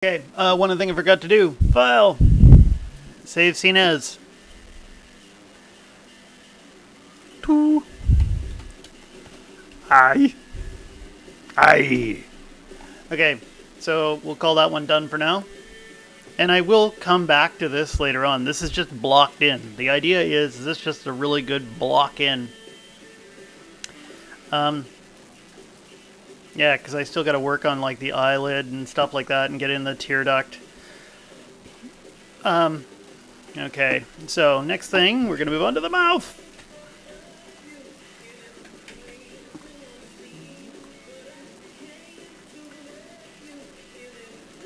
Okay, one thing I forgot to do. File. Save scene as. Two. Aye. Aye. Okay, so we'll call that one done for now. And I will come back to this later on. This is just blocked in. The idea is this just a really good block in. Yeah, because I still got to work on like the eyelid and stuff like that and get in the tear duct. Okay, so next thing, we're going to move on to the mouth.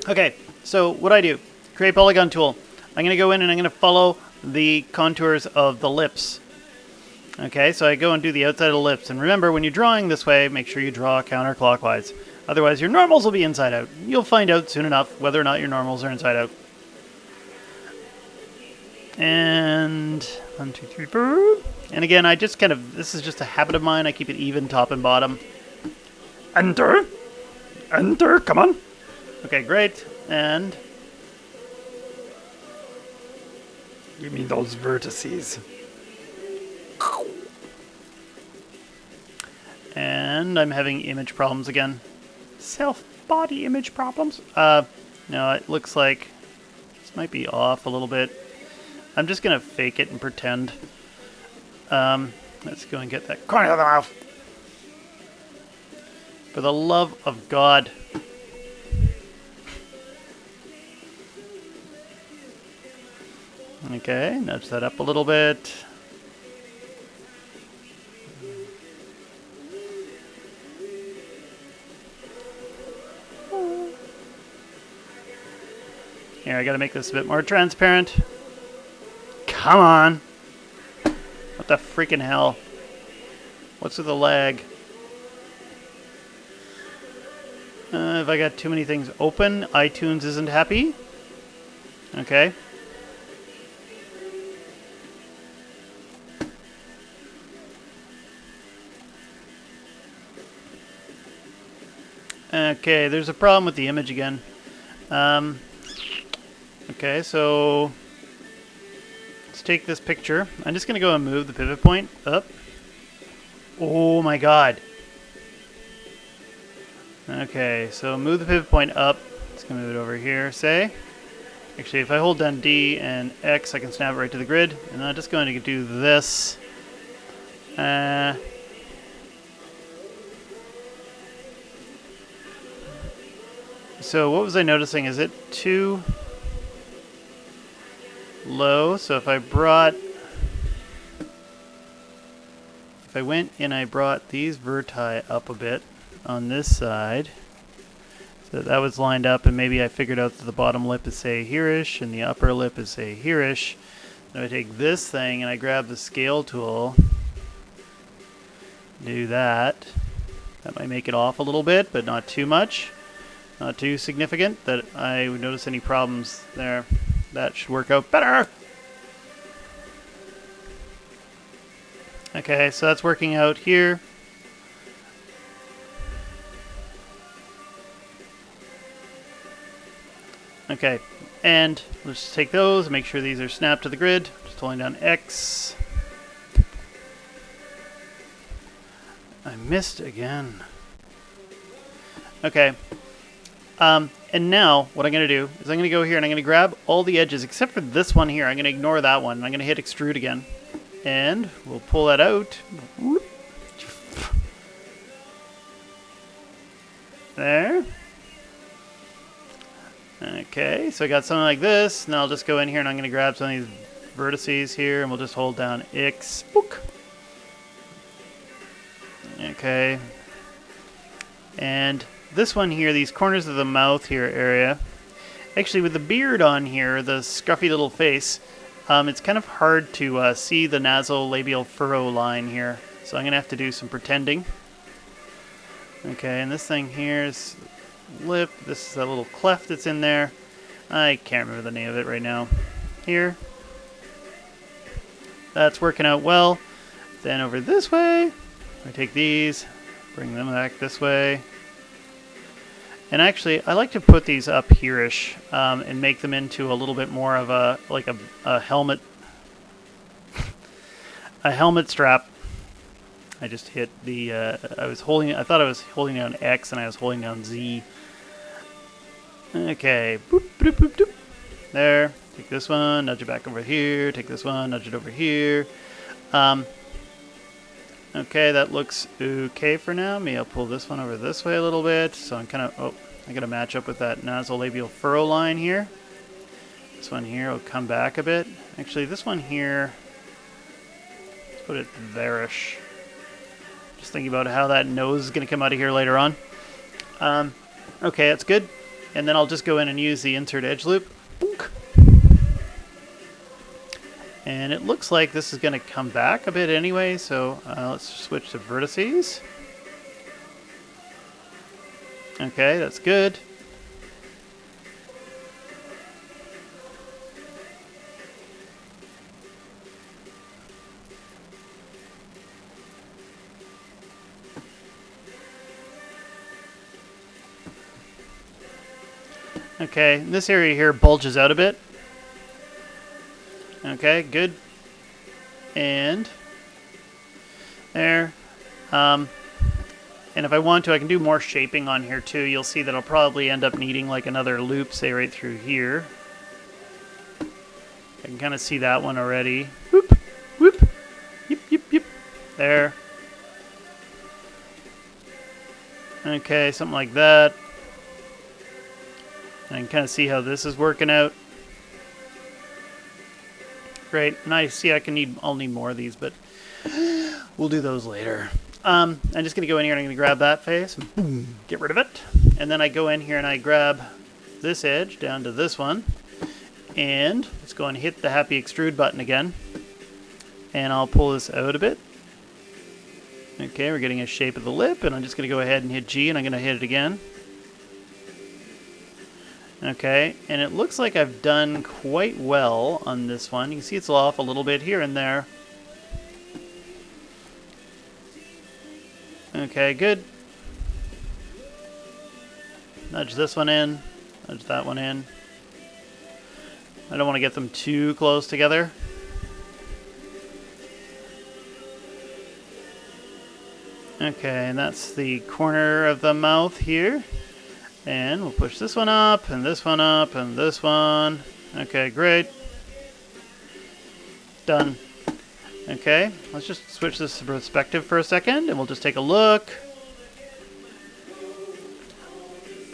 Okay, so what I do, create polygon tool. I'm going to go in and I'm going to follow the contours of the lips. Okay, so I go and do the outside of the lips. And remember, when you're drawing this way, make sure you draw counterclockwise. Otherwise, your normals will be inside out. You'll find out soon enough whether or not your normals are inside out. And 1, 2, 3, 4. And again, I just this is just a habit of mine. I keep it even top and bottom. Enter. Enter, come on. Okay, great. And give me those vertices. And I'm having image problems again. Self-body image problems? No, it looks like this might be off a little bit. I'm just going to fake it and pretend. Let's go and get that corner of the mouth. For the love of God. Okay, nudge that up a little bit. Here, I gotta make this a bit more transparent. Come on! What the freaking hell? What's with the lag? If I got too many things open, iTunes isn't happy. Okay. Okay, there's a problem with the image again. Okay, so let's take this picture. I'm just going to go and move the pivot point up. Oh my god. Okay, so move the pivot point up. Let's go move it over here, say. Actually, if I hold down D and X, I can snap it right to the grid. And I'm just going to do this. So what was I noticing? Is it too low? So if I went and I brought these verti up a bit on this side, so that was lined up, and maybe I figured out that the bottom lip is say here-ish and the upper lip is say here-ish. Then I take this thing and I grab the scale tool, do that. That might make it off a little bit, but not too much. Not too significant that I would notice any problems there. That should work out better. Okay, so that's working out here. Okay, and let's just take those and make sure these are snapped to the grid. Just holding down X. I missed again. Okay. And now, what I'm going to do is I'm going to go here and I'm going to grab all the edges except for this one here. I'm going to ignore that one. I'm going to hit extrude again. And we'll pull that out. There. Okay, so I got something like this. Now I'll just go in here and I'm going to grab some of these vertices here and we'll just hold down X. Book. Okay. And this one here, these corners of the mouth here area, actually with the beard on here, the scruffy little face, it's kind of hard to see the nasolabial furrow line here. So I'm going to have to do some pretending. Okay, and this thing here is lip. This is a little cleft that's in there. I can't remember the name of it right now. Here. That's working out well. Then over this way, I take these, bring them back this way. And actually, I like to put these up here-ish and make them into a little bit more of a like a helmet, a helmet strap. I just hit the. I thought I was holding down X and I was holding down Z. Okay, boop, boop, boop, boop. There. Take this one, nudge it back over here. Take this one, nudge it over here. Okay, that looks okay for now. Maybe I'll pull this one over this way a little bit. So I'm kind of, oh, I got to match up with that nasolabial furrow line here. This one here will come back a bit. Actually, this one here, let's put it there-ish. Just thinking about how that nose is going to come out of here later on. Okay, that's good. And then I'll just go in and use the insert edge loop. And it looks like this is going to come back a bit anyway, so let's switch to vertices. Okay, that's good. Okay, this area here bulges out a bit. Okay, good. And there. And if I want to, I can do more shaping on here too. You'll see that I'll probably end up needing like another loop, say right through here. I can kind of see that one already. Whoop, whoop, yip, yip, yip. There. Okay, something like that. And I can kind of see how this is working out. Great. And I see I'll need more of these, but we'll do those later. I'm just going to go in here and I'm going to grab that face and boom, get rid of it. And then I go in here and I grab this edge down to this one. And let's go and hit the happy extrude button again. And I'll pull this out a bit. Okay, we're getting a shape of the lip, and I'm just going to go ahead and hit G, and I'm going to hit it again. Okay, and it looks like I've done quite well on this one. You can see it's off a little bit here and there. Okay, good. Nudge this one in, nudge that one in. I don't want to get them too close together. Okay, and that's the corner of the mouth here. And we'll push this one up, and this one up, and this one. Okay, great. Done. Okay, let's just switch this to perspective for a second, and we'll just take a look.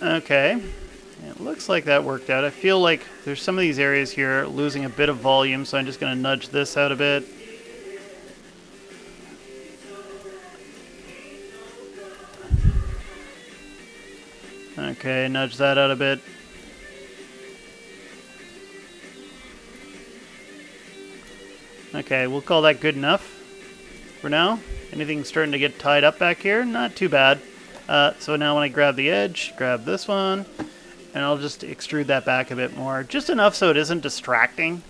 Okay, it looks like that worked out. I feel like there's some of these areas here losing a bit of volume, so I'm just going to nudge this out a bit. Okay, nudge that out a bit. Okay, we'll call that good enough for now. Anything starting to get tied up back here? Not too bad. So now when I grab the edge, grab this one, and I'll just extrude that back a bit more. Just enough so it isn't distracting.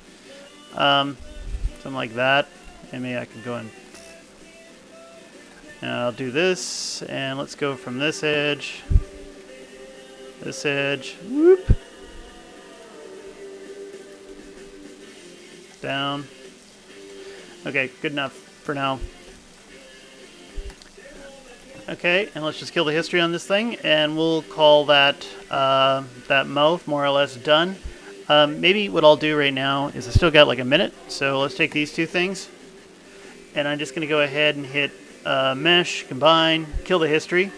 Something like that. And maybe I can go in. And I'll do this, and let's go from this edge. This edge, whoop, down. Okay, good enough for now. Okay, and let's just kill the history on this thing, and we'll call that that mouth more or less done. Maybe what I'll do right now is I still got like a minute, so let's take these two things, and I'm just going to go ahead and hit mesh, combine, kill the history.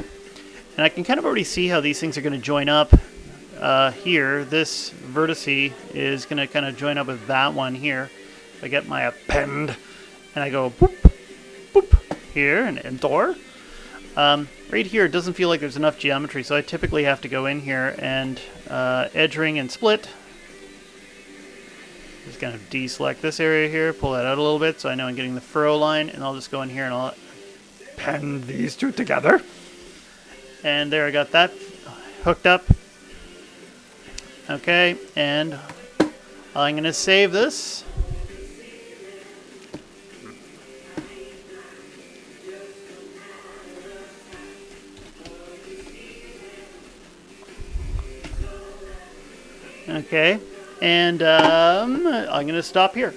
And I can kind of already see how these things are going to join up here. This vertice is going to kind of join up with that one here. I get my append, and I go boop, boop, here, and enter. Right here, it doesn't feel like there's enough geometry, so I typically have to go in here and edge ring and split. Just kind of deselect this area here, pull that out a little bit, so I know I'm getting the furrow line, and I'll just go in here and I'll append these two together. And there, I got that hooked up. Okay, and I'm going to save this. Okay, and I'm going to stop here.